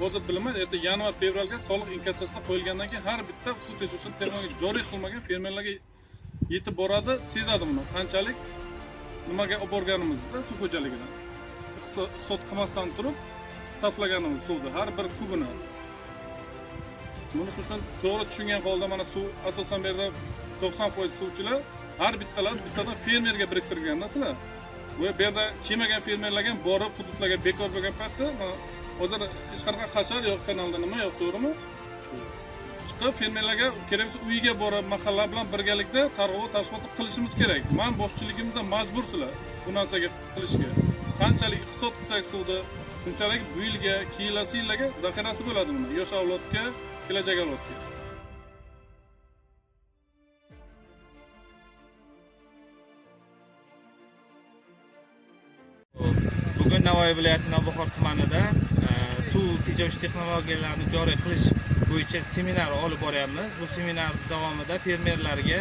hozir bilaman, yanvar fevralga soliq inkassatsiya qo'yilgandan keyin har bitta suv tekshirish texnologiyasini joriy qilmagan fermerlarga yetib boradi, sezadi buni. Qanchalik nimaga olib borganimizni suv xo'jaligidan. Hisob qilmasdan turib sarflaganimiz suvni har bir kubini. Buni uchun to'g'ri tushungan holda mana suv asosan bu yerda 90% suvchilar har bittadan fermerga biriktirgan narsalar. Bu yerda kelmagan fermerlarga borib hududlarga bekor bo'lgan paytda hozir hech qanaqa hashar yo'q, kanalda nima yo'q, to'g'rimi? Chiqib fermerlarga kerak bo'lsa uyiga borib mahalla bilan birgalikda targ'ibot tashkilot qilishimiz kerak. Men boshchiligimda majbursizlar bu narsaga qilishga. Qanchalik iqtisod qilsak suvda, shunchalik bu yilga, kelasi yillarga zaxirasi bo'ladi buni. Yosh avlodga, kelajak avlodga. Bugun Navoiy viloyati Navbahor tumanida suv tejovchi texnologiyalarini joriy qilish bo'yicha seminar olib boryapmiz. Bu seminar davomida fermerlarga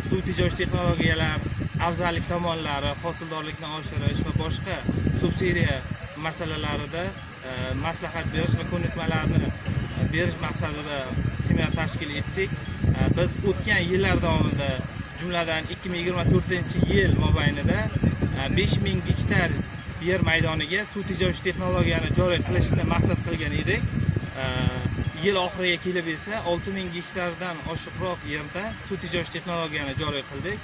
suv tejovchi texnologiyalar afzallik tomonlari, hosildorlikni oshirish va boshqa subsidiya masalalarida maslahat berish va ko'nikmalarni berish maqsadida seminar tashkil etdik. Biz o'tgan yillar davomida, jumladan 2024-yil mobaynida 5000 gektar yer maydoniga suv tejovchi texnologiyani joriy qilishni maqsad qilgan edik. Yil oxiriga kelib esa 6000 gektardan oshiqroq yerda suv tejovchi texnologiyani joriy qildik.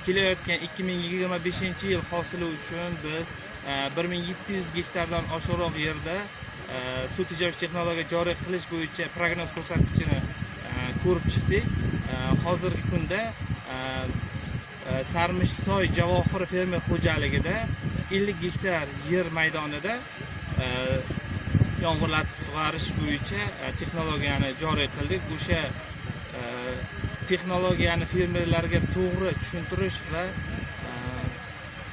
Kelayotgan 2025-yil hosili uchun biz 1700 gektardan oshiqroq yerda suv tejovchi texnologiya joriy qilish bo'yicha prognoz ko'rsatkichini ko'rib chiqdik. Hozirgi kunda Sarmishsoy Javohir fermer xo'jaligida 50 gektar yer maydonida yomg'irlatib sug'orish bo'yicha texnologiyani joriy qildik. O'sha texnologiyani fermerlarga to'g'ri tushuntirish va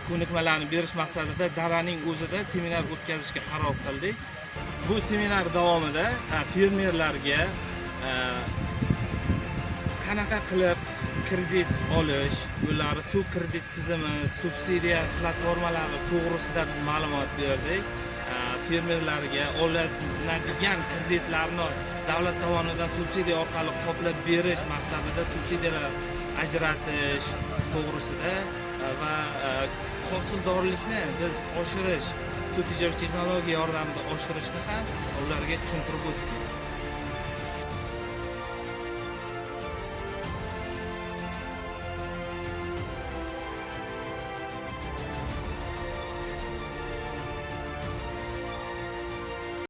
ko'nikmalarni berish maqsadida daraning o'zida seminar o'tkazishga qaror qildik. Bu seminar davomida fermerlarga qanaqa qilib kredit olish yo'llari, suv kredit tizimi, subsidiya platformalari to'g'risida biz ma'lumot berdik. Fermerlarga olinadigan kreditlarni davlat tomonidan subsidiya orqali qoplab berish maqsadida subsidiyalar ajratish to'g'risida va hosildorlikni biz oshirish, suv tejovchi texnologiya yordamida oshirishni ham ularga tushuntirib o'tdik.